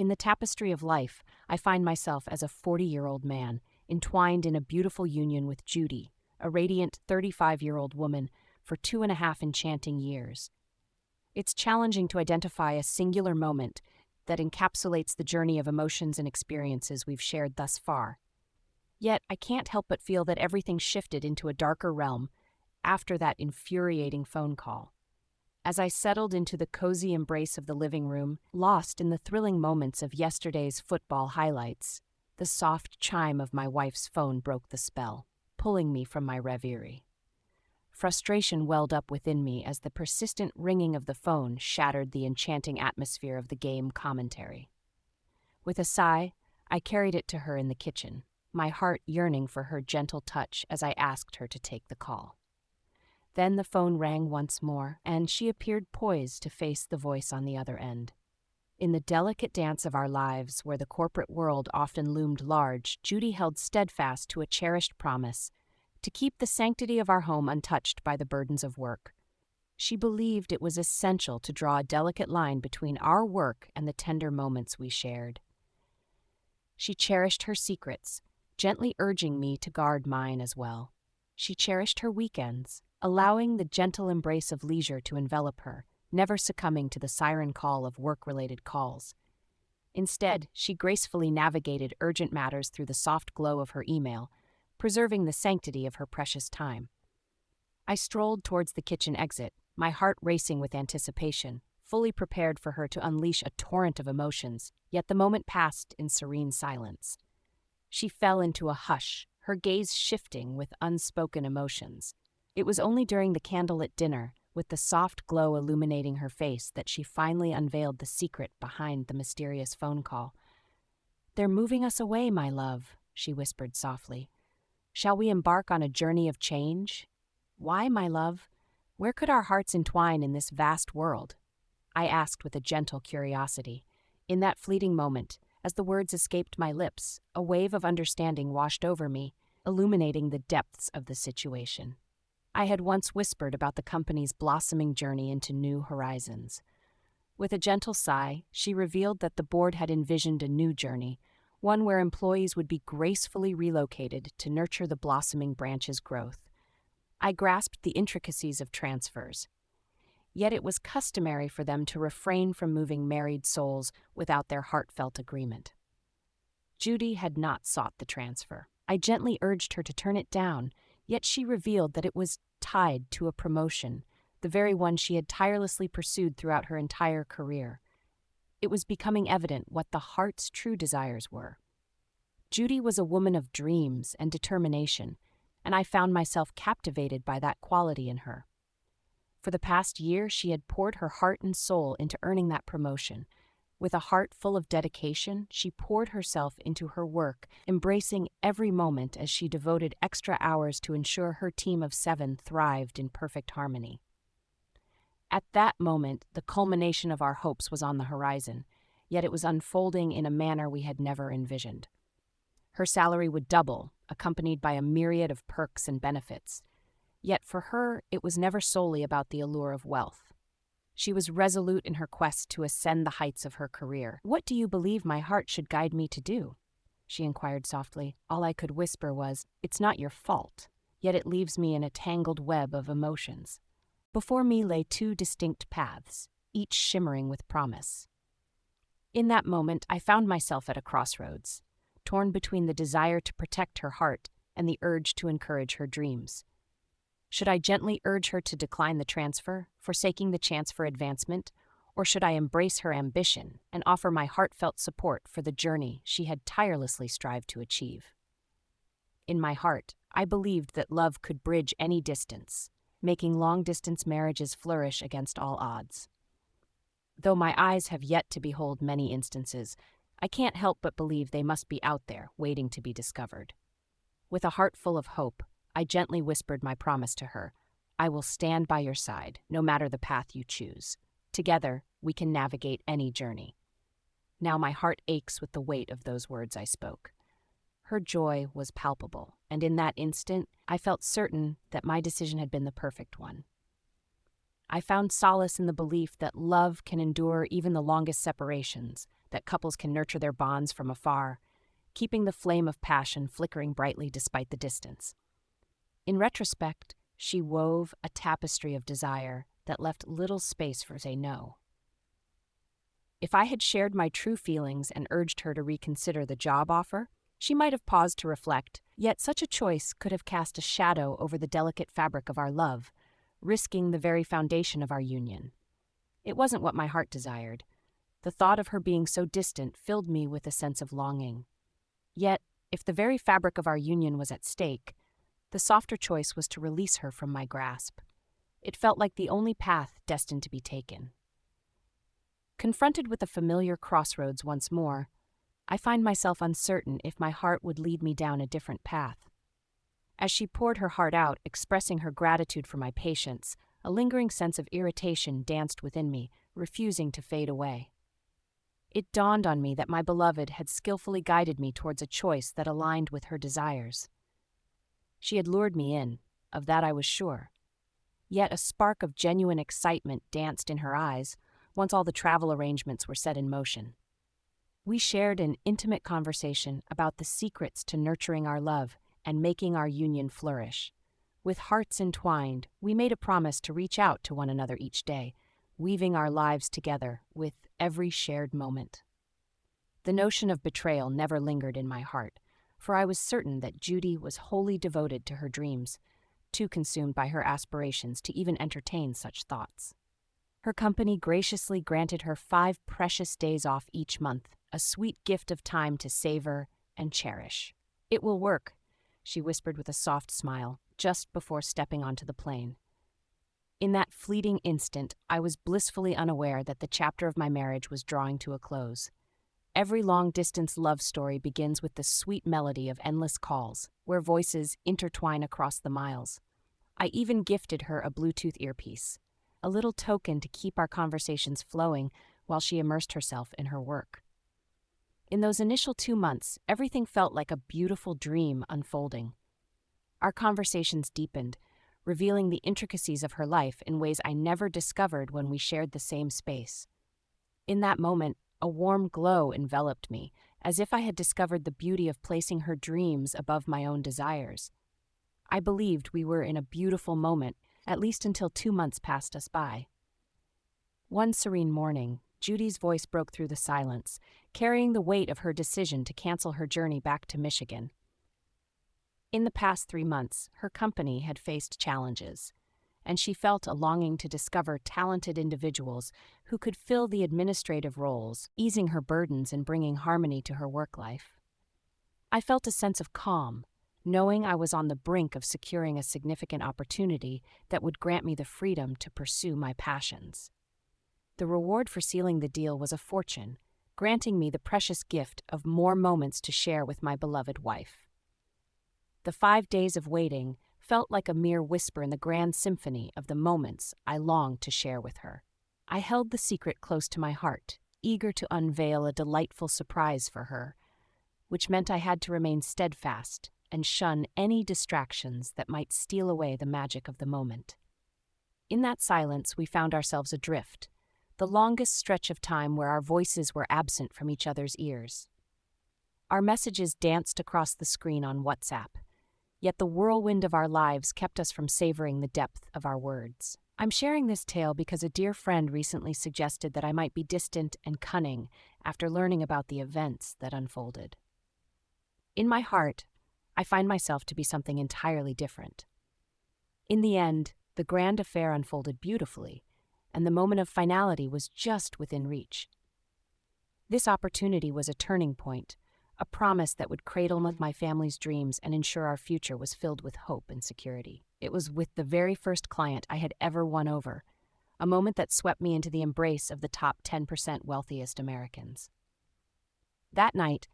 In the tapestry of life, I find myself as a 40-year-old man, entwined in a beautiful union with Judy, a radiant 35-year-old woman, for 2.5 enchanting years. It's challenging to identify a singular moment that encapsulates the journey of emotions and experiences we've shared thus far. Yet, I can't help but feel that everything shifted into a darker realm after that infuriating phone call. As I settled into the cozy embrace of the living room, lost in the thrilling moments of yesterday's football highlights, the soft chime of my wife's phone broke the spell, pulling me from my reverie. Frustration welled up within me as the persistent ringing of the phone shattered the enchanting atmosphere of the game commentary. With a sigh, I carried it to her in the kitchen, my heart yearning for her gentle touch as I asked her to take the call. Then the phone rang once more, and she appeared poised to face the voice on the other end. In the delicate dance of our lives, where the corporate world often loomed large, Judy held steadfast to a cherished promise to keep the sanctity of our home untouched by the burdens of work. She believed it was essential to draw a delicate line between our work and the tender moments we shared. She cherished her secrets, gently urging me to guard mine as well. She cherished her weekends, allowing the gentle embrace of leisure to envelop her, never succumbing to the siren call of work-related calls. Instead, she gracefully navigated urgent matters through the soft glow of her email, preserving the sanctity of her precious time. I strolled towards the kitchen exit, my heart racing with anticipation, fully prepared for her to unleash a torrent of emotions, yet the moment passed in serene silence. She fell into a hush, her gaze shifting with unspoken emotions. It was only during the candlelit dinner, with the soft glow illuminating her face, that she finally unveiled the secret behind the mysterious phone call. "They're moving us away, my love," she whispered softly. "Shall we embark on a journey of change?" "Why, my love? Where could our hearts entwine in this vast world?" I asked with a gentle curiosity. In that fleeting moment, as the words escaped my lips, a wave of understanding washed over me, illuminating the depths of the situation. I had once whispered about the company's blossoming journey into new horizons. With a gentle sigh, she revealed that the board had envisioned a new journey, one where employees would be gracefully relocated to nurture the blossoming branch's growth. I grasped the intricacies of transfers. Yet it was customary for them to refrain from moving married souls without their heartfelt agreement. Judy had not sought the transfer. I gently urged her to turn it down, yet she revealed that it was tied to a promotion, the very one she had tirelessly pursued throughout her entire career. It was becoming evident what the heart's true desires were. Judy was a woman of dreams and determination, and I found myself captivated by that quality in her. For the past year, she had poured her heart and soul into earning that promotion. With a heart full of dedication, she poured herself into her work, embracing every moment as she devoted extra hours to ensure her team of 7 thrived in perfect harmony. At that moment, the culmination of our hopes was on the horizon, yet it was unfolding in a manner we had never envisioned. Her salary would double, accompanied by a myriad of perks and benefits. Yet for her, it was never solely about the allure of wealth. She was resolute in her quest to ascend the heights of her career. "What do you believe my heart should guide me to do?" she inquired softly. All I could whisper was, "It's not your fault," yet it leaves me in a tangled web of emotions. Before me lay 2 distinct paths, each shimmering with promise. In that moment, I found myself at a crossroads, torn between the desire to protect her heart and the urge to encourage her dreams. Should I gently urge her to decline the transfer, forsaking the chance for advancement, or should I embrace her ambition and offer my heartfelt support for the journey she had tirelessly strived to achieve? In my heart, I believed that love could bridge any distance, making long-distance marriages flourish against all odds. Though my eyes have yet to behold many instances, I can't help but believe they must be out there, waiting to be discovered. With a heart full of hope, I gently whispered my promise to her. "I will stand by your side, no matter the path you choose. Together, we can navigate any journey." Now my heart aches with the weight of those words I spoke. Her joy was palpable, and in that instant, I felt certain that my decision had been the perfect one. I found solace in the belief that love can endure even the longest separations, that couples can nurture their bonds from afar, keeping the flame of passion flickering brightly despite the distance. In retrospect, she wove a tapestry of desire that left little space for say no. If I had shared my true feelings and urged her to reconsider the job offer, she might have paused to reflect, yet such a choice could have cast a shadow over the delicate fabric of our love, risking the very foundation of our union. It wasn't what my heart desired. The thought of her being so distant filled me with a sense of longing. Yet, if the very fabric of our union was at stake, the softer choice was to release her from my grasp. It felt like the only path destined to be taken. Confronted with a familiar crossroads once more, I find myself uncertain if my heart would lead me down a different path. As she poured her heart out, expressing her gratitude for my patience, a lingering sense of irritation danced within me, refusing to fade away. It dawned on me that my beloved had skillfully guided me towards a choice that aligned with her desires. She had lured me in, of that I was sure. Yet a spark of genuine excitement danced in her eyes once all the travel arrangements were set in motion. We shared an intimate conversation about the secrets to nurturing our love and making our union flourish. With hearts entwined, we made a promise to reach out to one another each day, weaving our lives together with every shared moment. The notion of betrayal never lingered in my heart, for I was certain that Judy was wholly devoted to her dreams, too consumed by her aspirations to even entertain such thoughts. Her company graciously granted her 5 precious days off each month, a sweet gift of time to savor and cherish. "It will work," she whispered with a soft smile, just before stepping onto the plane. In that fleeting instant, I was blissfully unaware that the chapter of my marriage was drawing to a close. Every long-distance love story begins with the sweet melody of endless calls, where voices intertwine across the miles. I even gifted her a Bluetooth earpiece, a little token to keep our conversations flowing while she immersed herself in her work. In those initial 2 months, everything felt like a beautiful dream unfolding. Our conversations deepened, revealing the intricacies of her life in ways I never discovered when we shared the same space. In that moment, a warm glow enveloped me, as if I had discovered the beauty of placing her dreams above my own desires. I believed we were in a beautiful moment, at least until 2 months passed us by. One serene morning, Judy's voice broke through the silence, carrying the weight of her decision to cancel her journey back to Michigan. In the past 3 months, her company had faced challenges, and she felt a longing to discover talented individuals who could fill the administrative roles, easing her burdens and bringing harmony to her work life. I felt a sense of calm, knowing I was on the brink of securing a significant opportunity that would grant me the freedom to pursue my passions. The reward for sealing the deal was a fortune, granting me the precious gift of more moments to share with my beloved wife. The 5 days of waiting felt like a mere whisper in the grand symphony of the moments I longed to share with her. I held the secret close to my heart, eager to unveil a delightful surprise for her, which meant I had to remain steadfast and shun any distractions that might steal away the magic of the moment. In that silence, we found ourselves adrift, the longest stretch of time where our voices were absent from each other's ears. Our messages danced across the screen on WhatsApp, yet the whirlwind of our lives kept us from savoring the depth of our words. I'm sharing this tale because a dear friend recently suggested that I might be distant and cunning after learning about the events that unfolded. In my heart, I find myself to be something entirely different. In the end, the grand affair unfolded beautifully, and the moment of finality was just within reach. This opportunity was a turning point, a promise that would cradle my family's dreams and ensure our future was filled with hope and security. It was with the very first client I had ever won over, a moment that swept me into the embrace of the top 10% wealthiest Americans. That night,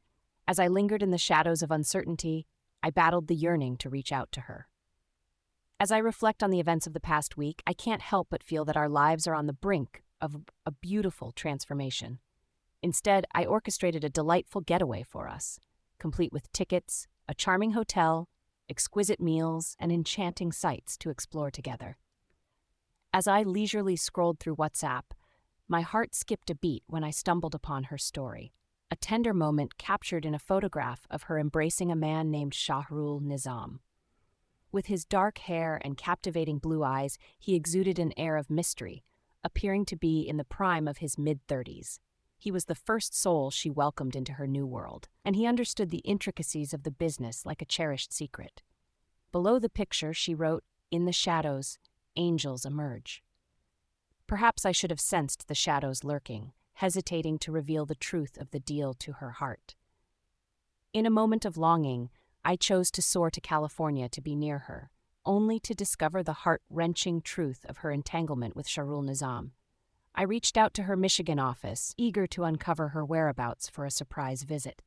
as I lingered in the shadows of uncertainty, I battled the yearning to reach out to her. As I reflect on the events of the past week, I can't help but feel that our lives are on the brink of a beautiful transformation. Instead, I orchestrated a delightful getaway for us, complete with tickets, a charming hotel, exquisite meals, and enchanting sights to explore together. As I leisurely scrolled through WhatsApp, my heart skipped a beat when I stumbled upon her story. A tender moment captured in a photograph of her embracing a man named Shahrul Nizam. With his dark hair and captivating blue eyes, he exuded an air of mystery, appearing to be in the prime of his mid-30s. He was the first soul she welcomed into her new world, and he understood the intricacies of the business like a cherished secret. Below the picture, she wrote, "In the shadows, angels emerge." Perhaps I should have sensed the shadows lurking, hesitating to reveal the truth of the deal to her heart. In a moment of longing, I chose to soar to California to be near her, only to discover the heart-wrenching truth of her entanglement with Shahrul Nizam. I reached out to her Michigan office, eager to uncover her whereabouts for a surprise visit.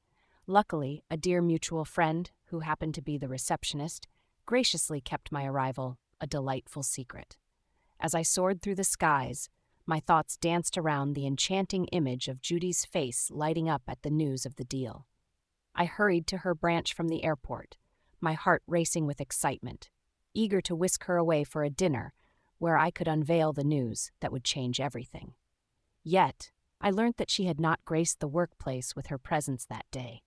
Luckily, a dear mutual friend, who happened to be the receptionist, graciously kept my arrival a delightful secret. As I soared through the skies, my thoughts danced around the enchanting image of Judy's face lighting up at the news of the deal. I hurried to her branch from the airport, my heart racing with excitement, eager to whisk her away for a dinner where I could unveil the news that would change everything. Yet, I learned that she had not graced the workplace with her presence that day.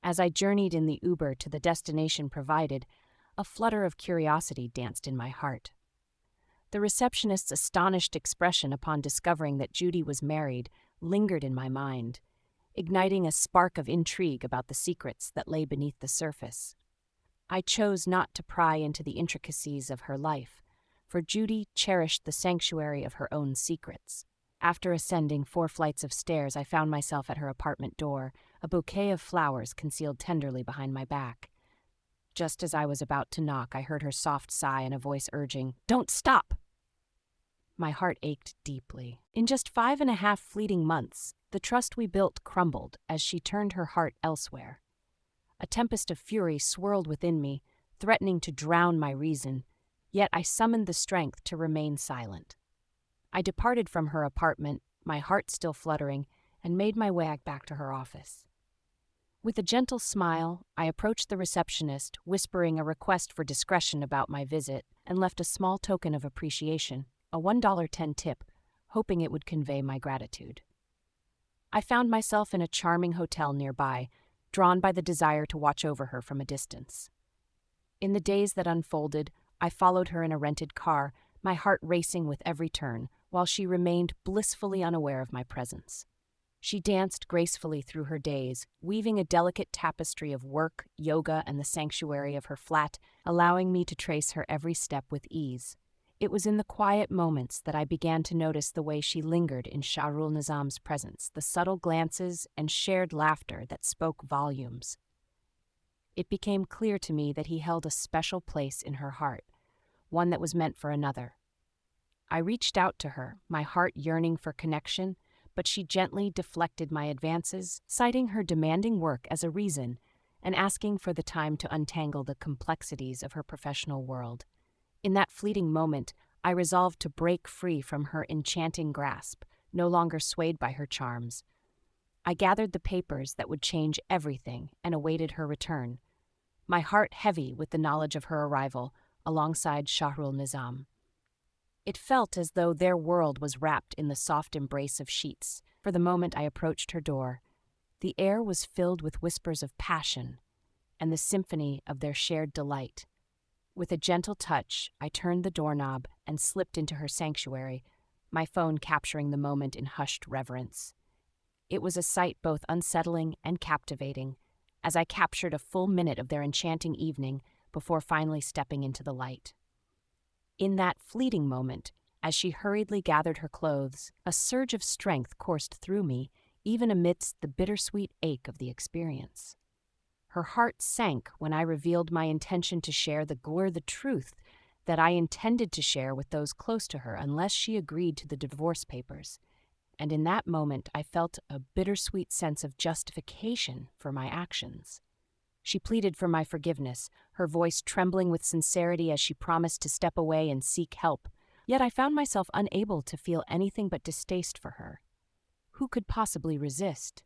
As I journeyed in the Uber to the destination provided, a flutter of curiosity danced in my heart. The receptionist's astonished expression upon discovering that Judy was married lingered in my mind, igniting a spark of intrigue about the secrets that lay beneath the surface. I chose not to pry into the intricacies of her life, for Judy cherished the sanctuary of her own secrets. After ascending 4 flights of stairs, I found myself at her apartment door, a bouquet of flowers concealed tenderly behind my back. Just as I was about to knock, I heard her soft sigh and a voice urging, "Don't stop!" My heart ached deeply. In just 5.5 fleeting months, the trust we built crumbled as she turned her heart elsewhere. A tempest of fury swirled within me, threatening to drown my reason, yet I summoned the strength to remain silent. I departed from her apartment, my heart still fluttering, and made my way back to her office. With a gentle smile, I approached the receptionist, whispering a request for discretion about my visit, and left a small token of appreciation, a $1.10 tip, hoping it would convey my gratitude. I found myself in a charming hotel nearby, drawn by the desire to watch over her from a distance. In the days that unfolded, I followed her in a rented car, my heart racing with every turn, while she remained blissfully unaware of my presence. She danced gracefully through her days, weaving a delicate tapestry of work, yoga, and the sanctuary of her flat, allowing me to trace her every step with ease. It was in the quiet moments that I began to notice the way she lingered in Shahrul Nizam's presence, the subtle glances and shared laughter that spoke volumes. It became clear to me that he held a special place in her heart, one that was meant for another. I reached out to her, my heart yearning for connection, but she gently deflected my advances, citing her demanding work as a reason and asking for the time to untangle the complexities of her professional world. In that fleeting moment, I resolved to break free from her enchanting grasp, no longer swayed by her charms. I gathered the papers that would change everything and awaited her return, my heart heavy with the knowledge of her arrival alongside Shahrul Nizam. It felt as though their world was wrapped in the soft embrace of sheets. For the moment I approached her door, the air was filled with whispers of passion and the symphony of their shared delight. With a gentle touch, I turned the doorknob and slipped into her sanctuary, my phone capturing the moment in hushed reverence. It was a sight both unsettling and captivating, as I captured a full minute of their enchanting evening before finally stepping into the light. In that fleeting moment, as she hurriedly gathered her clothes, a surge of strength coursed through me, even amidst the bittersweet ache of the experience. Her heart sank when I revealed my intention to share the truth that I intended to share with those close to her unless she agreed to the divorce papers. And in that moment, I felt a bittersweet sense of justification for my actions. She pleaded for my forgiveness, her voice trembling with sincerity as she promised to step away and seek help. Yet I found myself unable to feel anything but distaste for her. Who could possibly resist?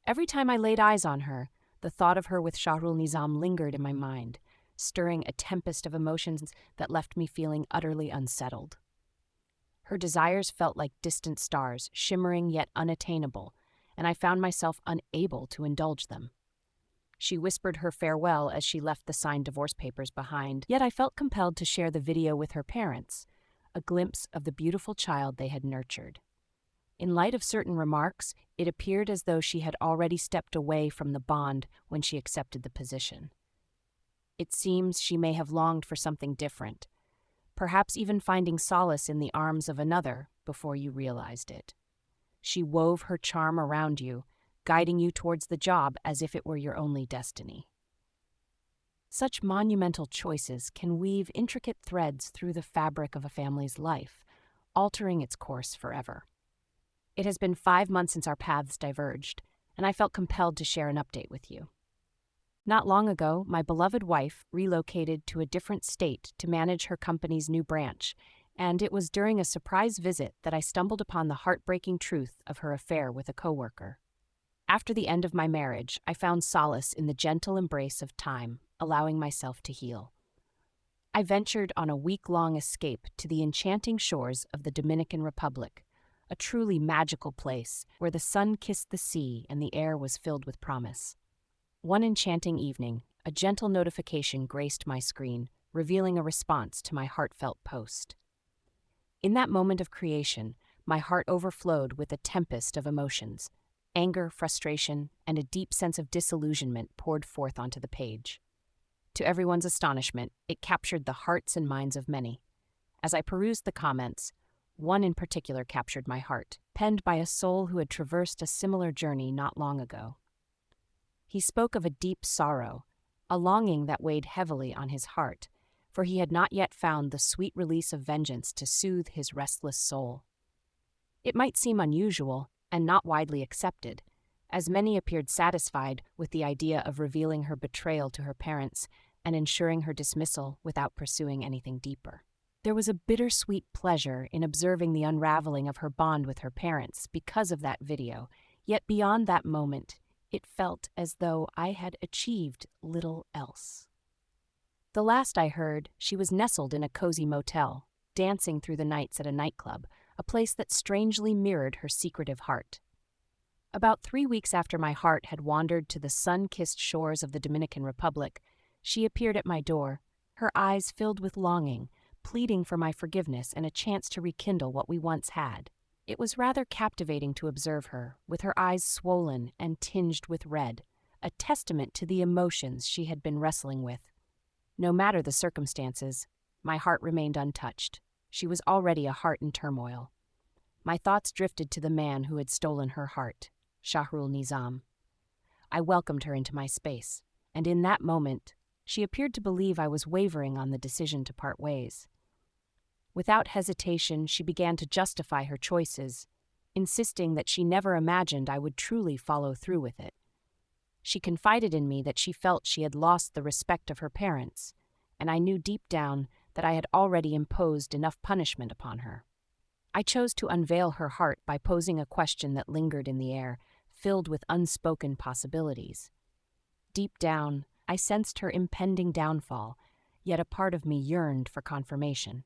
Every time I laid eyes on her, the thought of her with Shahrul Nizam lingered in my mind, stirring a tempest of emotions that left me feeling utterly unsettled. Her desires felt like distant stars, shimmering yet unattainable, and I found myself unable to indulge them. She whispered her farewell as she left the signed divorce papers behind, yet I felt compelled to share the video with her parents, a glimpse of the beautiful child they had nurtured. In light of certain remarks, it appeared as though she had already stepped away from the bond when she accepted the position. It seems she may have longed for something different, perhaps even finding solace in the arms of another before you realized it. She wove her charm around you, guiding you towards the job as if it were your only destiny. Such monumental choices can weave intricate threads through the fabric of a family's life, altering its course forever. It has been 5 months since our paths diverged, and I felt compelled to share an update with you. Not long ago, my beloved wife relocated to a different state to manage her company's new branch, and it was during a surprise visit that I stumbled upon the heartbreaking truth of her affair with a coworker. After the end of my marriage, I found solace in the gentle embrace of time, allowing myself to heal. I ventured on a week-long escape to the enchanting shores of the Dominican Republic, a truly magical place where the sun kissed the sea and the air was filled with promise. One enchanting evening, a gentle notification graced my screen, revealing a response to my heartfelt post. In that moment of creation, my heart overflowed with a tempest of emotions. Anger, frustration, and a deep sense of disillusionment poured forth onto the page. To everyone's astonishment, it captured the hearts and minds of many. As I perused the comments, one in particular captured my heart, penned by a soul who had traversed a similar journey not long ago. He spoke of a deep sorrow, a longing that weighed heavily on his heart, for he had not yet found the sweet release of vengeance to soothe his restless soul. It might seem unusual, and not widely accepted, as many appeared satisfied with the idea of revealing her betrayal to her parents and ensuring her dismissal without pursuing anything deeper. There was a bittersweet pleasure in observing the unraveling of her bond with her parents because of that video, yet beyond that moment, it felt as though I had achieved little else. The last I heard, she was nestled in a cozy motel, dancing through the nights at a nightclub, a place that strangely mirrored her secretive heart. About 3 weeks after my heart had wandered to the sun-kissed shores of the Dominican Republic, she appeared at my door, her eyes filled with longing, pleading for my forgiveness and a chance to rekindle what we once had. It was rather captivating to observe her, with her eyes swollen and tinged with red, a testament to the emotions she had been wrestling with. No matter the circumstances, my heart remained untouched. She was already a heart in turmoil. My thoughts drifted to the man who had stolen her heart, Shahrul Nizam. I welcomed her into my space, and in that moment, she appeared to believe I was wavering on the decision to part ways. Without hesitation, she began to justify her choices, insisting that she never imagined I would truly follow through with it. She confided in me that she felt she had lost the respect of her parents, and I knew deep down that I had already imposed enough punishment upon her. I chose to unveil her heart by posing a question that lingered in the air, filled with unspoken possibilities. Deep down, I sensed her impending downfall, yet a part of me yearned for confirmation.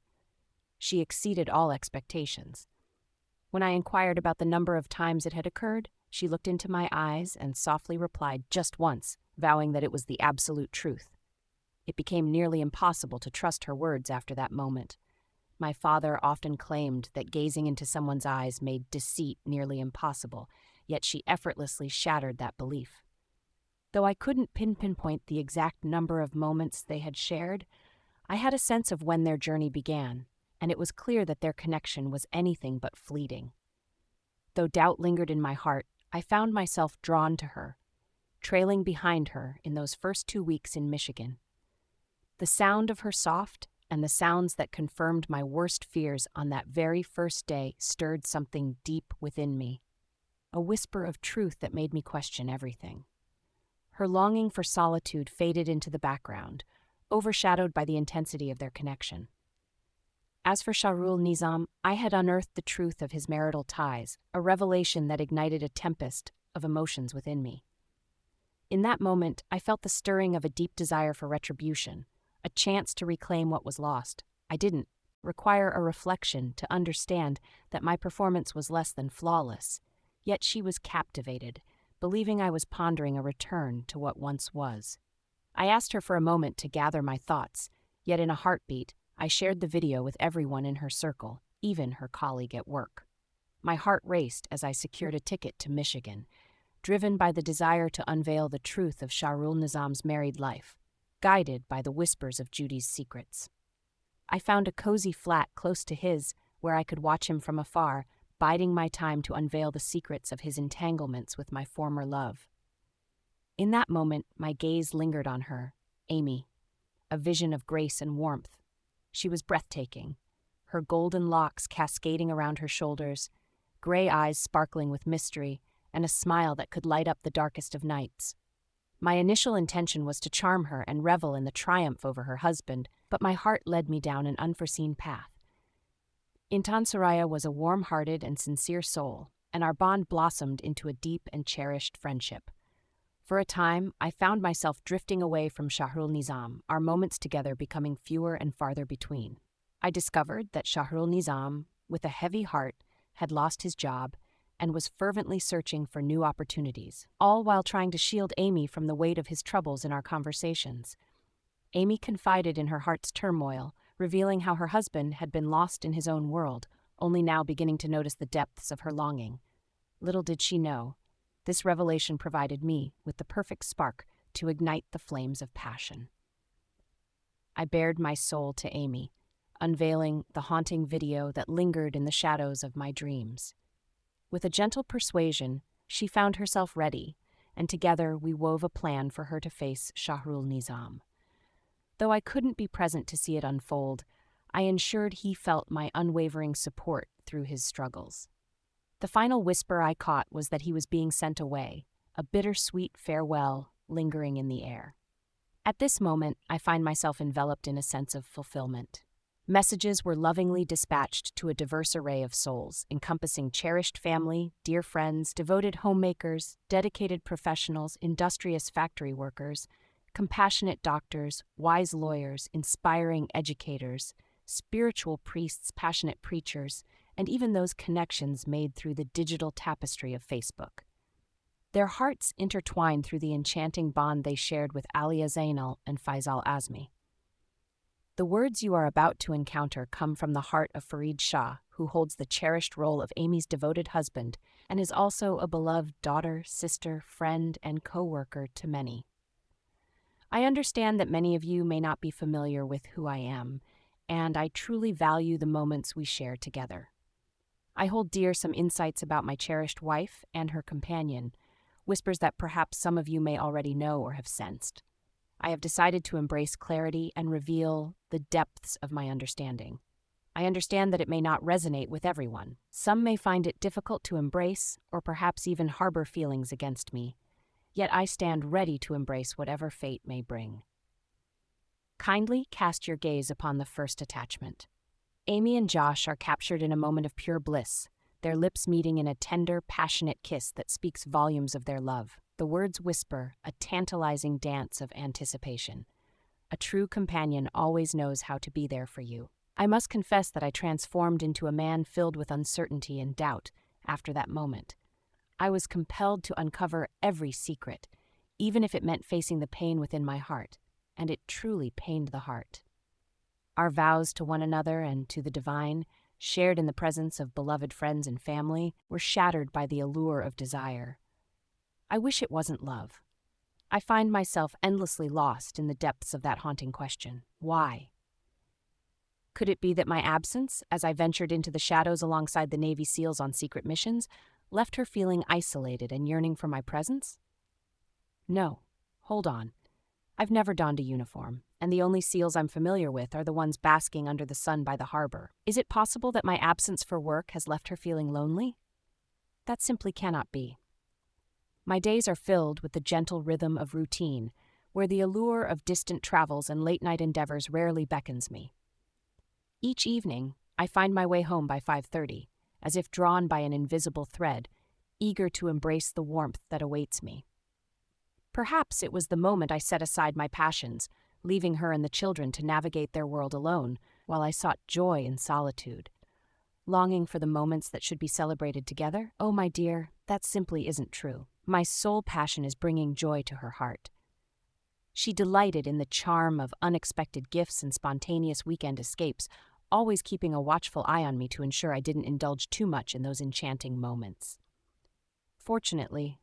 She exceeded all expectations. When I inquired about the number of times it had occurred, she looked into my eyes and softly replied just once, vowing that it was the absolute truth. It became nearly impossible to trust her words after that moment. My father often claimed that gazing into someone's eyes made deceit nearly impossible, yet she effortlessly shattered that belief. Though I couldn't pinpoint the exact number of moments they had shared, I had a sense of when their journey began, and it was clear that their connection was anything but fleeting. Though doubt lingered in my heart, I found myself drawn to her, trailing behind her in those first 2 weeks in Michigan. The sound of her soft and the sounds that confirmed my worst fears on that very first day stirred something deep within me, a whisper of truth that made me question everything. Her longing for solitude faded into the background, overshadowed by the intensity of their connection. As for Shahrul Nizam, I had unearthed the truth of his marital ties, a revelation that ignited a tempest of emotions within me. In that moment, I felt the stirring of a deep desire for retribution, a chance to reclaim what was lost. I didn't require a reflection to understand that my performance was less than flawless. Yet she was captivated, believing I was pondering a return to what once was. I asked her for a moment to gather my thoughts, yet in a heartbeat, I shared the video with everyone in her circle, even her colleague at work. My heart raced as I secured a ticket to Michigan, driven by the desire to unveil the truth of Shahrul Nizam's married life, guided by the whispers of Judy's secrets. I found a cozy flat close to his, where I could watch him from afar, biding my time to unveil the secrets of his entanglements with my former love. In that moment, my gaze lingered on her, Amy, a vision of grace and warmth. She was breathtaking, her golden locks cascading around her shoulders, gray eyes sparkling with mystery, and a smile that could light up the darkest of nights. My initial intention was to charm her and revel in the triumph over her husband, but my heart led me down an unforeseen path. Intan Soraya was a warm-hearted and sincere soul, and our bond blossomed into a deep and cherished friendship. For a time, I found myself drifting away from Shahrul Nizam, our moments together becoming fewer and farther between. I discovered that Shahrul Nizam, with a heavy heart, had lost his job and was fervently searching for new opportunities, all while trying to shield Amy from the weight of his troubles in our conversations. Amy confided in her heart's turmoil, revealing how her husband had been lost in his own world, only now beginning to notice the depths of her longing. Little did she know, this revelation provided me with the perfect spark to ignite the flames of passion. I bared my soul to Amy, unveiling the haunting video that lingered in the shadows of my dreams. With a gentle persuasion, she found herself ready, and together we wove a plan for her to face Shahrul Nizam. Though I couldn't be present to see it unfold, I ensured he felt my unwavering support through his struggles. The final whisper I caught was that he was being sent away, a bittersweet farewell lingering in the air. At this moment, I find myself enveloped in a sense of fulfillment. Messages were lovingly dispatched to a diverse array of souls, encompassing cherished family, dear friends, devoted homemakers, dedicated professionals, industrious factory workers, compassionate doctors, wise lawyers, inspiring educators, spiritual priests, passionate preachers, and even those connections made through the digital tapestry of Facebook. Their hearts intertwined through the enchanting bond they shared with Alia Zainal and Faisal Azmi. The words you are about to encounter come from the heart of Farid Shah, who holds the cherished role of Amy's devoted husband and is also a beloved daughter, sister, friend, and co-worker to many. I understand that many of you may not be familiar with who I am, and I truly value the moments we share together. I hold dear some insights about my cherished wife and her companion, whispers that perhaps some of you may already know or have sensed. I have decided to embrace clarity and reveal the depths of my understanding. I understand that it may not resonate with everyone. Some may find it difficult to embrace or perhaps even harbor feelings against me. Yet I stand ready to embrace whatever fate may bring. Kindly cast your gaze upon the first attachment. Amy and Josh are captured in a moment of pure bliss, their lips meeting in a tender, passionate kiss that speaks volumes of their love. The words whisper, a tantalizing dance of anticipation. A true companion always knows how to be there for you. I must confess that I transformed into a man filled with uncertainty and doubt after that moment. I was compelled to uncover every secret, even if it meant facing the pain within my heart, and it truly pained the heart. Our vows to one another and to the divine, shared in the presence of beloved friends and family, were shattered by the allure of desire. I wish it wasn't love. I find myself endlessly lost in the depths of that haunting question. Why? Could it be that my absence, as I ventured into the shadows alongside the Navy SEALs on secret missions, left her feeling isolated and yearning for my presence? No. Hold on. I've never donned a uniform, and the only SEALs I'm familiar with are the ones basking under the sun by the harbor. Is it possible that my absence for work has left her feeling lonely? That simply cannot be. My days are filled with the gentle rhythm of routine, where the allure of distant travels and late-night endeavors rarely beckons me. Each evening, I find my way home by 5:30, as if drawn by an invisible thread, eager to embrace the warmth that awaits me. Perhaps it was the moment I set aside my passions, leaving her and the children to navigate their world alone, while I sought joy in solitude, longing for the moments that should be celebrated together? Oh, my dear, that simply isn't true. My sole passion is bringing joy to her heart. She delighted in the charm of unexpected gifts and spontaneous weekend escapes, always keeping a watchful eye on me to ensure I didn't indulge too much in those enchanting moments. Fortunately,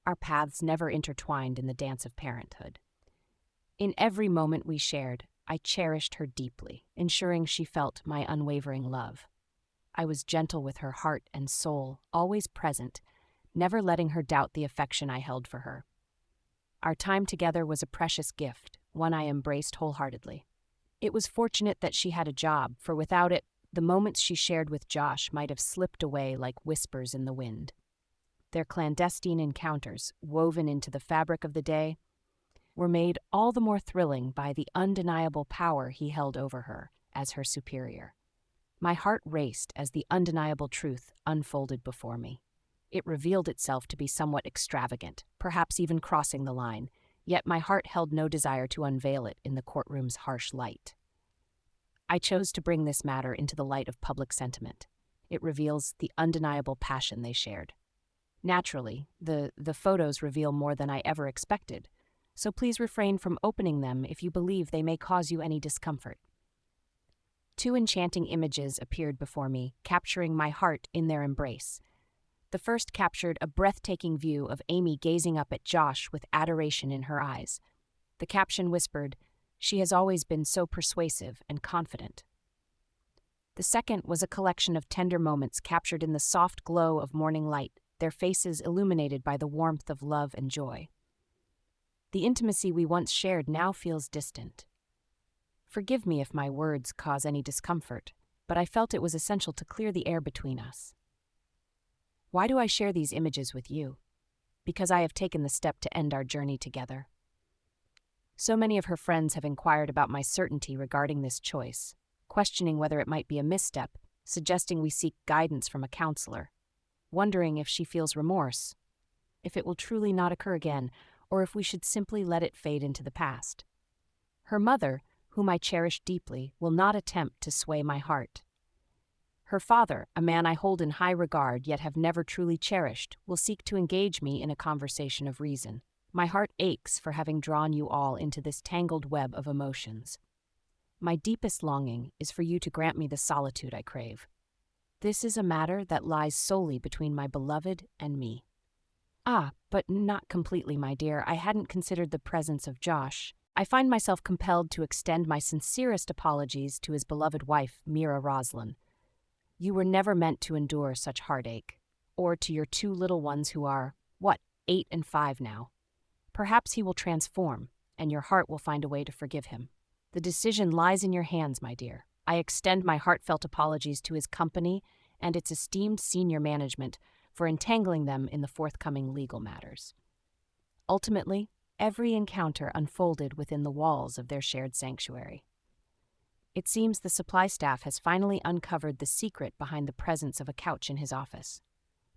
our paths never intertwined in the dance of parenthood. In every moment we shared, I cherished her deeply, ensuring she felt my unwavering love. I was gentle with her heart and soul, always present, never letting her doubt the affection I held for her. Our time together was a precious gift, one I embraced wholeheartedly. It was fortunate that she had a job, for without it, the moments she shared with Josh might have slipped away like whispers in the wind. Their clandestine encounters, woven into the fabric of the day, were made all the more thrilling by the undeniable power he held over her as her superior. My heart raced as the undeniable truth unfolded before me. It revealed itself to be somewhat extravagant, perhaps even crossing the line, yet my heart held no desire to unveil it in the courtroom's harsh light. I chose to bring this matter into the light of public sentiment. It reveals the undeniable passion they shared. Naturally, the photos reveal more than I ever expected, so please refrain from opening them if you believe they may cause you any discomfort. Two enchanting images appeared before me, capturing my heart in their embrace. The first captured a breathtaking view of Amy gazing up at Josh with adoration in her eyes. The caption whispered, "She has always been so persuasive and confident." The second was a collection of tender moments captured in the soft glow of morning light, their faces illuminated by the warmth of love and joy. The intimacy we once shared now feels distant. Forgive me if my words cause any discomfort, but I felt it was essential to clear the air between us. Why do I share these images with you? Because I have taken the step to end our journey together. So many of her friends have inquired about my certainty regarding this choice, questioning whether it might be a misstep, suggesting we seek guidance from a counselor, wondering if she feels remorse, if it will truly not occur again, or if we should simply let it fade into the past. Her mother, whom I cherish deeply, will not attempt to sway my heart. Her father, a man I hold in high regard yet have never truly cherished, will seek to engage me in a conversation of reason. My heart aches for having drawn you all into this tangled web of emotions. My deepest longing is for you to grant me the solitude I crave. This is a matter that lies solely between my beloved and me. Ah, but not completely, my dear. I hadn't considered the presence of Josh. I find myself compelled to extend my sincerest apologies to his beloved wife, Mira Roslin. You were never meant to endure such heartache, or to your two little ones who are, 8 and 5 now. Perhaps he will transform, and your heart will find a way to forgive him. The decision lies in your hands, my dear. I extend my heartfelt apologies to his company and its esteemed senior management for entangling them in the forthcoming legal matters. Ultimately, every encounter unfolded within the walls of their shared sanctuary. It seems the supply staff has finally uncovered the secret behind the presence of a couch in his office.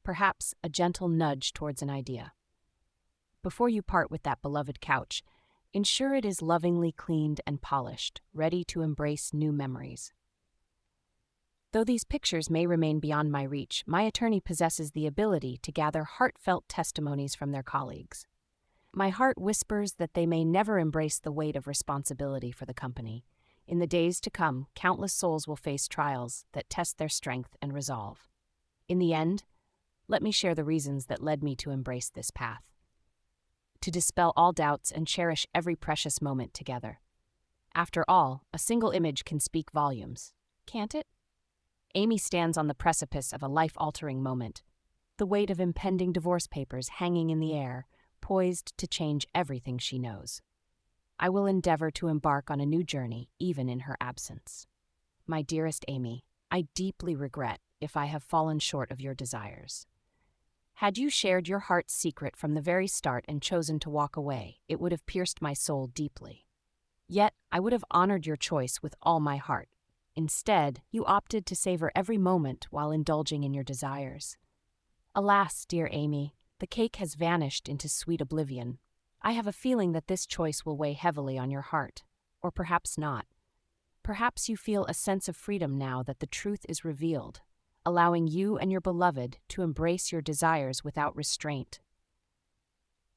Perhaps a gentle nudge towards an idea. Before you part with that beloved couch, ensure it is lovingly cleaned and polished, ready to embrace new memories. Though these pictures may remain beyond my reach, my attorney possesses the ability to gather heartfelt testimonies from their colleagues. My heart whispers that they may never embrace the weight of responsibility for the company. In the days to come, countless souls will face trials that test their strength and resolve. In the end, let me share the reasons that led me to embrace this path. To dispel all doubts and cherish every precious moment together. After all, a single image can speak volumes, can't it? Amy stands on the precipice of a life-altering moment, the weight of impending divorce papers hanging in the air, poised to change everything she knows. I will endeavor to embark on a new journey, even in her absence. My dearest Amy, I deeply regret if I have fallen short of your desires. Had you shared your heart's secret from the very start and chosen to walk away, it would have pierced my soul deeply. Yet, I would have honored your choice with all my heart. Instead, you opted to savor every moment while indulging in your desires. Alas, dear Amy, the cake has vanished into sweet oblivion. I have a feeling that this choice will weigh heavily on your heart, or perhaps not. Perhaps you feel a sense of freedom now that the truth is revealed, allowing you and your beloved to embrace your desires without restraint.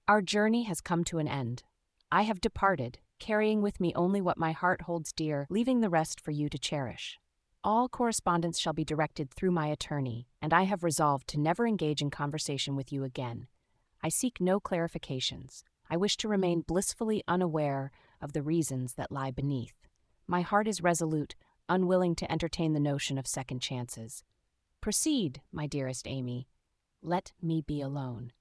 Our journey has come to an end. I have departed, carrying with me only what my heart holds dear, leaving the rest for you to cherish. All correspondence shall be directed through my attorney, and I have resolved to never engage in conversation with you again. I seek no clarifications. I wish to remain blissfully unaware of the reasons that lie beneath. My heart is resolute, unwilling to entertain the notion of second chances. Proceed, my dearest Amy. Let me be alone.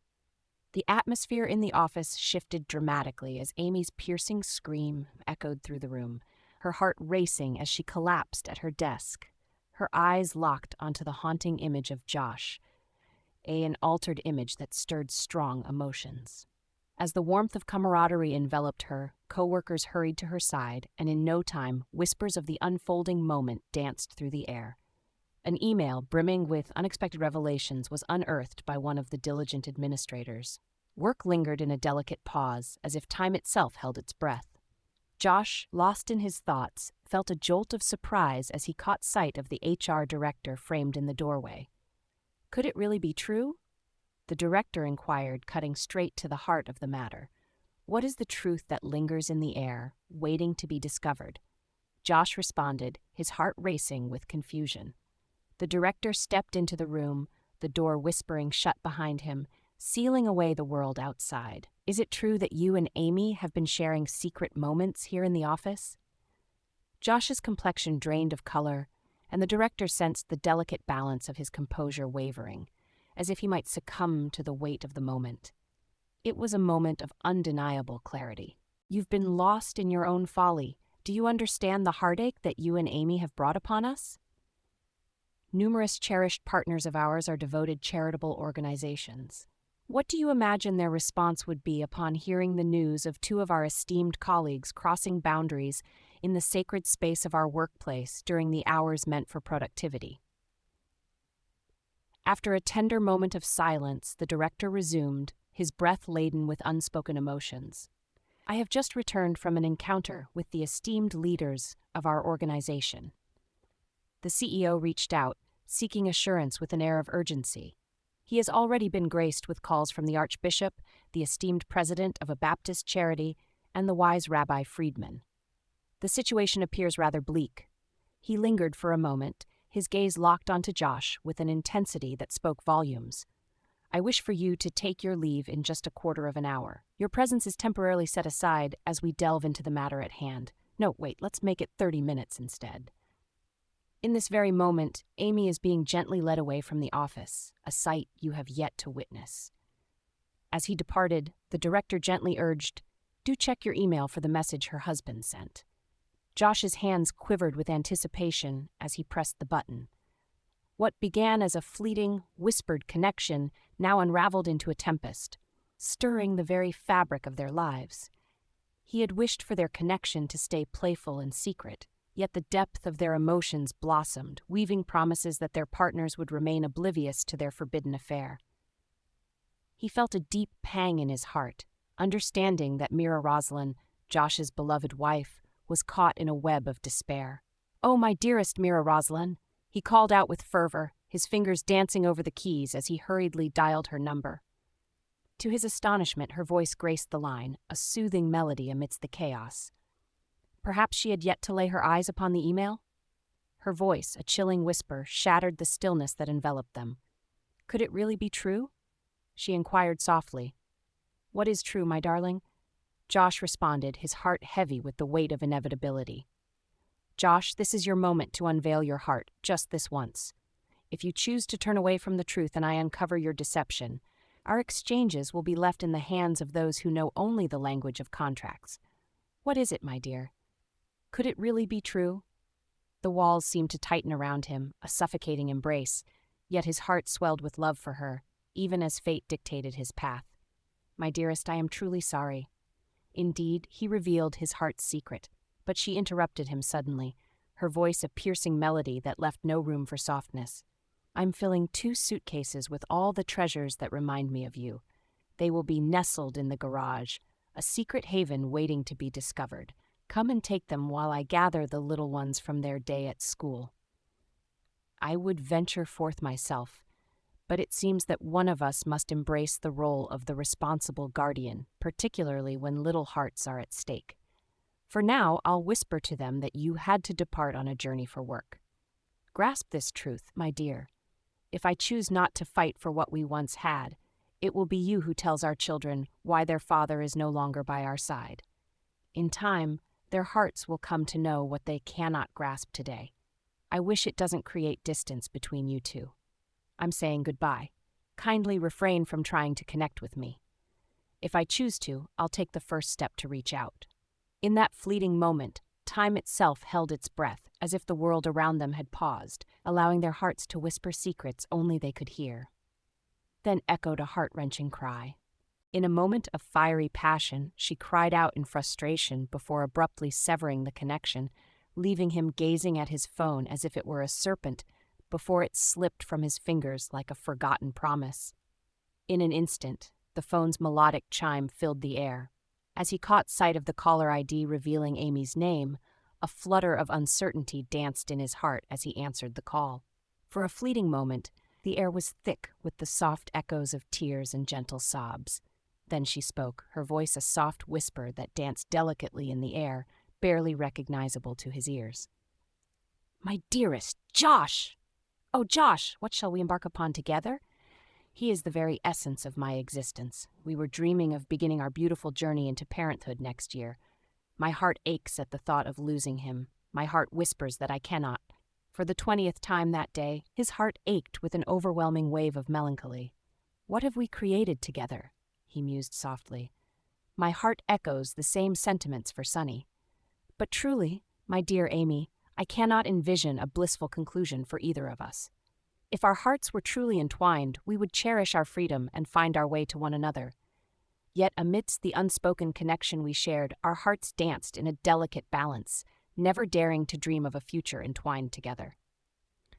The atmosphere in the office shifted dramatically as Amy's piercing scream echoed through the room, her heart racing as she collapsed at her desk, her eyes locked onto the haunting image of Josh, an altered image that stirred strong emotions. As the warmth of camaraderie enveloped her, co-workers hurried to her side, and in no time, whispers of the unfolding moment danced through the air. An email brimming with unexpected revelations was unearthed by one of the diligent administrators. Work lingered in a delicate pause, as if time itself held its breath. Josh, lost in his thoughts, felt a jolt of surprise as he caught sight of the HR director framed in the doorway. Could it really be true? The director inquired, cutting straight to the heart of the matter. What is the truth that lingers in the air, waiting to be discovered? Josh responded, his heart racing with confusion. The director stepped into the room, the door whispering shut behind him, sealing away the world outside. Is it true that you and Amy have been sharing secret moments here in the office? Josh's complexion drained of color, and the director sensed the delicate balance of his composure wavering, as if he might succumb to the weight of the moment. It was a moment of undeniable clarity. You've been lost in your own folly. Do you understand the heartache that you and Amy have brought upon us? Numerous cherished partners of ours are devoted charitable organizations. What do you imagine their response would be upon hearing the news of two of our esteemed colleagues crossing boundaries in the sacred space of our workplace during the hours meant for productivity? After a tender moment of silence, the director resumed, his breath laden with unspoken emotions. I have just returned from an encounter with the esteemed leaders of our organization. The CEO reached out, seeking assurance with an air of urgency. He has already been graced with calls from the Archbishop, the esteemed president of a Baptist charity, and the wise Rabbi Friedman. The situation appears rather bleak. He lingered for a moment, his gaze locked onto Josh with an intensity that spoke volumes. I wish for you to take your leave in just a quarter of an hour. Your presence is temporarily set aside as we delve into the matter at hand. No, wait, let's make it 30 minutes instead. In this very moment, Amy is being gently led away from the office, a sight you have yet to witness. As he departed, the director gently urged, "Do check your email for the message her husband sent." Josh's hands quivered with anticipation as he pressed the button. What began as a fleeting, whispered connection now unraveled into a tempest, stirring the very fabric of their lives. He had wished for their connection to stay playful and secret, yet the depth of their emotions blossomed, weaving promises that their partners would remain oblivious to their forbidden affair. He felt a deep pang in his heart, understanding that Mira Roslin, Josh's beloved wife, was caught in a web of despair. "Oh, my dearest Mira Roslin," he called out with fervor, his fingers dancing over the keys as he hurriedly dialed her number. To his astonishment, her voice graced the line, a soothing melody amidst the chaos. Perhaps she had yet to lay her eyes upon the email? Her voice, a chilling whisper, shattered the stillness that enveloped them. Could it really be true? She inquired softly. "What is true, my darling?" Josh responded, his heart heavy with the weight of inevitability. "Josh, this is your moment to unveil your heart, just this once. If you choose to turn away from the truth and I uncover your deception, our exchanges will be left in the hands of those who know only the language of contracts. What is it, my dear? Could it really be true?" The walls seemed to tighten around him, a suffocating embrace, yet his heart swelled with love for her, even as fate dictated his path. "My dearest, I am truly sorry." Indeed, he revealed his heart's secret, but she interrupted him suddenly, her voice a piercing melody that left no room for softness. "I'm filling 2 suitcases with all the treasures that remind me of you. They will be nestled in the garage, a secret haven waiting to be discovered. Come and take them while I gather the little ones from their day at school. I would venture forth myself, but it seems that one of us must embrace the role of the responsible guardian, particularly when little hearts are at stake. For now, I'll whisper to them that you had to depart on a journey for work. Grasp this truth, my dear. If I choose not to fight for what we once had, it will be you who tells our children why their father is no longer by our side. In time, their hearts will come to know what they cannot grasp today. I wish it doesn't create distance between you two. I'm saying goodbye. Kindly refrain from trying to connect with me. If I choose to, I'll take the first step to reach out. In that fleeting moment, time itself held its breath, as if the world around them had paused, allowing their hearts to whisper secrets only they could hear. Then echoed a heart-wrenching cry. In a moment of fiery passion, she cried out in frustration before abruptly severing the connection, leaving him gazing at his phone as if it were a serpent before it slipped from his fingers like a forgotten promise. In an instant, the phone's melodic chime filled the air. As he caught sight of the caller ID revealing Amy's name, a flutter of uncertainty danced in his heart as he answered the call. For a fleeting moment, the air was thick with the soft echoes of tears and gentle sobs. Then she spoke, her voice a soft whisper that danced delicately in the air, barely recognizable to his ears. "My dearest, Josh! Oh, Josh, what shall we embark upon together? He is the very essence of my existence. We were dreaming of beginning our beautiful journey into parenthood next year. My heart aches at the thought of losing him. My heart whispers that I cannot. For the 20th time that day, his heart ached with an overwhelming wave of melancholy. What have we created together? He mused softly. My heart echoes the same sentiments for Sunny. But truly, my dear Amy, I cannot envision a blissful conclusion for either of us. If our hearts were truly entwined, we would cherish our freedom and find our way to one another. Yet amidst the unspoken connection we shared, our hearts danced in a delicate balance, never daring to dream of a future entwined together.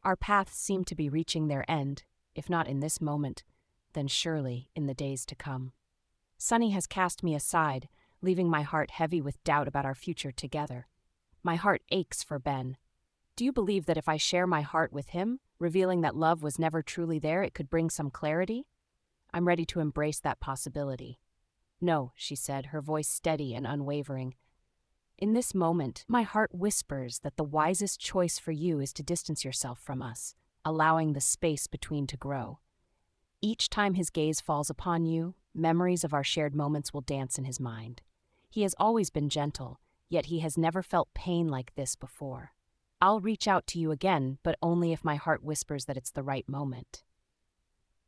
Our paths seemed to be reaching their end, if not in this moment, then surely in the days to come. Sunny has cast me aside, leaving my heart heavy with doubt about our future together. My heart aches for Ben. Do you believe that if I share my heart with him, revealing that love was never truly there, it could bring some clarity? I'm ready to embrace that possibility. No, she said, her voice steady and unwavering. In this moment, my heart whispers that the wisest choice for you is to distance yourself from us, allowing the space between to grow. Each time his gaze falls upon you, memories of our shared moments will dance in his mind. He has always been gentle, yet he has never felt pain like this before. I'll reach out to you again, but only if my heart whispers that it's the right moment.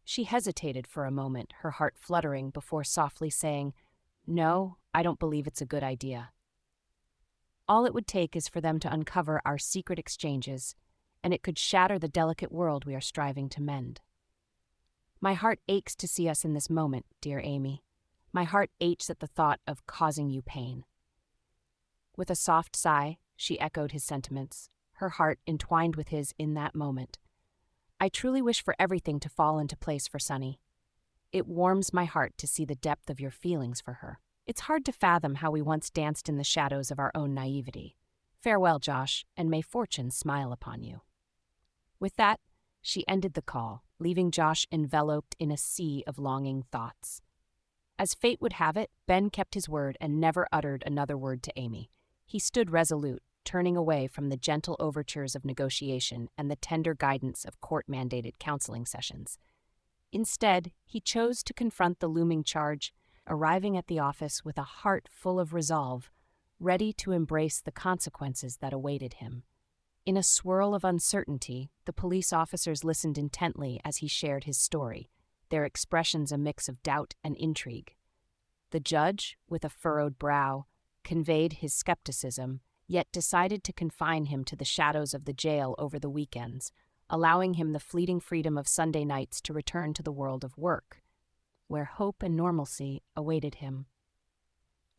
She hesitated for a moment, her heart fluttering, before softly saying, No, I don't believe it's a good idea. All it would take is for them to uncover our secret exchanges, and it could shatter the delicate world we are striving to mend. My heart aches to see us in this moment, dear Amy. My heart aches at the thought of causing you pain. With a soft sigh, she echoed his sentiments, her heart entwined with his in that moment. I truly wish for everything to fall into place for Sunny. It warms my heart to see the depth of your feelings for her. It's hard to fathom how we once danced in the shadows of our own naivety. Farewell, Josh, and may fortune smile upon you. With that, she ended the call, leaving Josh enveloped in a sea of longing thoughts. As fate would have it, Ben kept his word and never uttered another word to Amy. He stood resolute, turning away from the gentle overtures of negotiation and the tender guidance of court-mandated counseling sessions. Instead, he chose to confront the looming charge, arriving at the office with a heart full of resolve, ready to embrace the consequences that awaited him. In a swirl of uncertainty, the police officers listened intently as he shared his story, their expressions a mix of doubt and intrigue. The judge, with a furrowed brow, conveyed his skepticism, yet decided to confine him to the shadows of the jail over the weekends, allowing him the fleeting freedom of Sunday nights to return to the world of work, where hope and normalcy awaited him.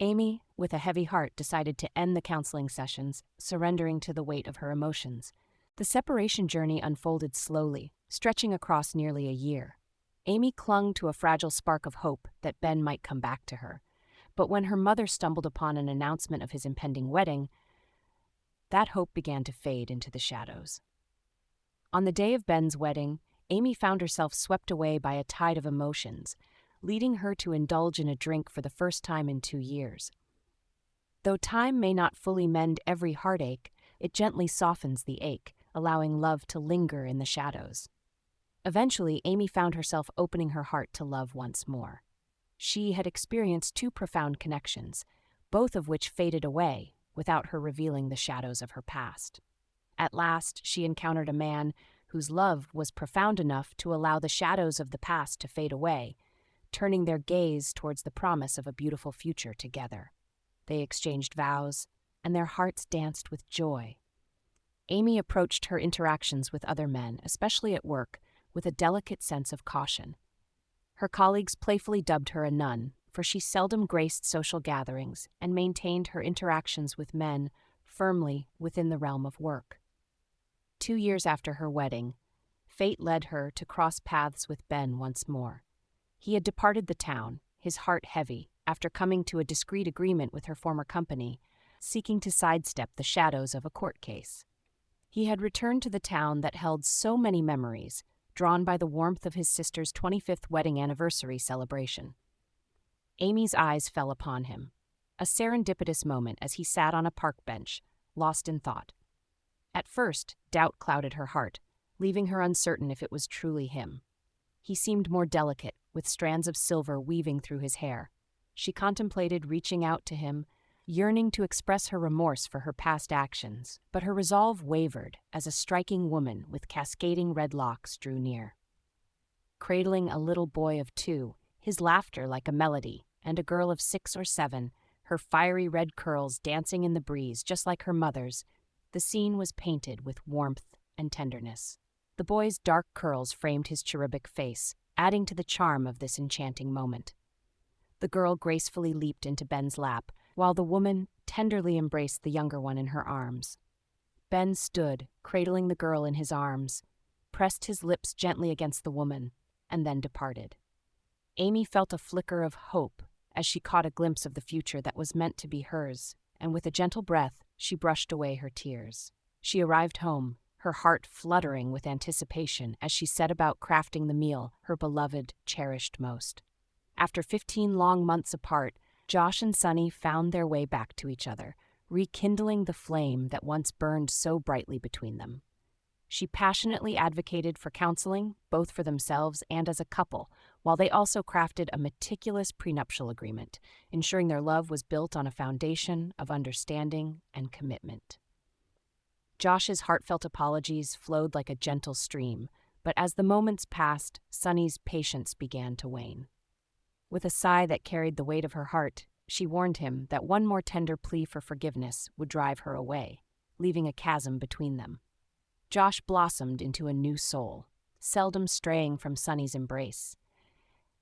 Amy, with a heavy heart, decided to end the counseling sessions, surrendering to the weight of her emotions. The separation journey unfolded slowly, stretching across nearly a year. Amy clung to a fragile spark of hope that Ben might come back to her. But when her mother stumbled upon an announcement of his impending wedding, that hope began to fade into the shadows. On the day of Ben's wedding, Amy found herself swept away by a tide of emotions, leading her to indulge in a drink for the first time in 2 years. Though time may not fully mend every heartache, it gently softens the ache, allowing love to linger in the shadows. Eventually, Amy found herself opening her heart to love once more. She had experienced 2 profound connections, both of which faded away without her revealing the shadows of her past. At last, she encountered a man whose love was profound enough to allow the shadows of the past to fade away, turning their gaze towards the promise of a beautiful future together. They exchanged vows, and their hearts danced with joy. Amy approached her interactions with other men, especially at work, with a delicate sense of caution. Her colleagues playfully dubbed her a nun, for she seldom graced social gatherings and maintained her interactions with men firmly within the realm of work. 2 years after her wedding, fate led her to cross paths with Ben once more. He had departed the town, his heart heavy, after coming to a discreet agreement with her former company, seeking to sidestep the shadows of a court case. He had returned to the town that held so many memories, drawn by the warmth of his sister's 25th wedding anniversary celebration. Amy's eyes fell upon him, a serendipitous moment as he sat on a park bench, lost in thought. At first, doubt clouded her heart, leaving her uncertain if it was truly him. He seemed more delicate, with strands of silver weaving through his hair. She contemplated reaching out to him, yearning to express her remorse for her past actions, but her resolve wavered as a striking woman with cascading red locks drew near. Cradling a little boy of 2, his laughter like a melody, and a girl of 6 or 7, her fiery red curls dancing in the breeze just like her mother's, the scene was painted with warmth and tenderness. The boy's dark curls framed his cherubic face, adding to the charm of this enchanting moment. The girl gracefully leaped into Ben's lap, while the woman tenderly embraced the younger one in her arms. Ben stood, cradling the girl in his arms, pressed his lips gently against the woman, and then departed. Amy felt a flicker of hope as she caught a glimpse of the future that was meant to be hers, and with a gentle breath, she brushed away her tears. She arrived home, her heart fluttering with anticipation as she set about crafting the meal her beloved cherished most. After 15 long months apart, Josh and Sunny found their way back to each other, rekindling the flame that once burned so brightly between them. She passionately advocated for counseling, both for themselves and as a couple, while they also crafted a meticulous prenuptial agreement, ensuring their love was built on a foundation of understanding and commitment. Josh's heartfelt apologies flowed like a gentle stream, but as the moments passed, Sunny's patience began to wane. With a sigh that carried the weight of her heart, she warned him that one more tender plea for forgiveness would drive her away, leaving a chasm between them. Josh blossomed into a new soul, seldom straying from Sunny's embrace,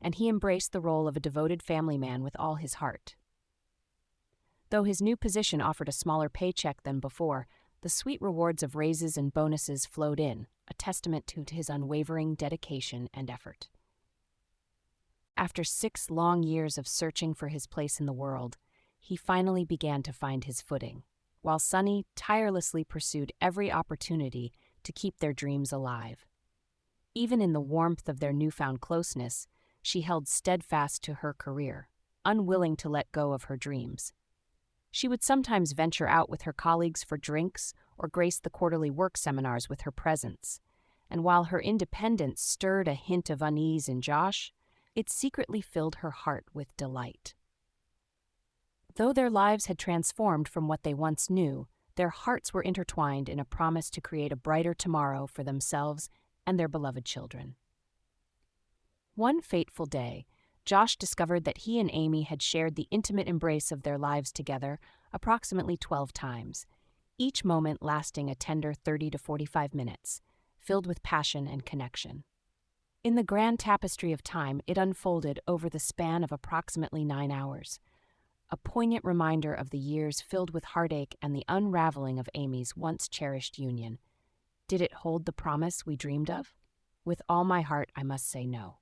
and he embraced the role of a devoted family man with all his heart. Though his new position offered a smaller paycheck than before, the sweet rewards of raises and bonuses flowed in, a testament to his unwavering dedication and effort. After 6 long years of searching for his place in the world, he finally began to find his footing, while Sunny tirelessly pursued every opportunity to keep their dreams alive. Even in the warmth of their newfound closeness, she held steadfast to her career, unwilling to let go of her dreams. She would sometimes venture out with her colleagues for drinks or grace the quarterly work seminars with her presence, and while her independence stirred a hint of unease in Josh, it secretly filled her heart with delight. Though their lives had transformed from what they once knew, their hearts were intertwined in a promise to create a brighter tomorrow for themselves and their beloved children. One fateful day, Josh discovered that he and Amy had shared the intimate embrace of their lives together approximately 12 times, each moment lasting a tender 30 to 45 minutes, filled with passion and connection. In the grand tapestry of time, it unfolded over the span of approximately 9 hours, a poignant reminder of the years filled with heartache and the unraveling of Amy's once-cherished union. Did it hold the promise we dreamed of? With all my heart, I must say no.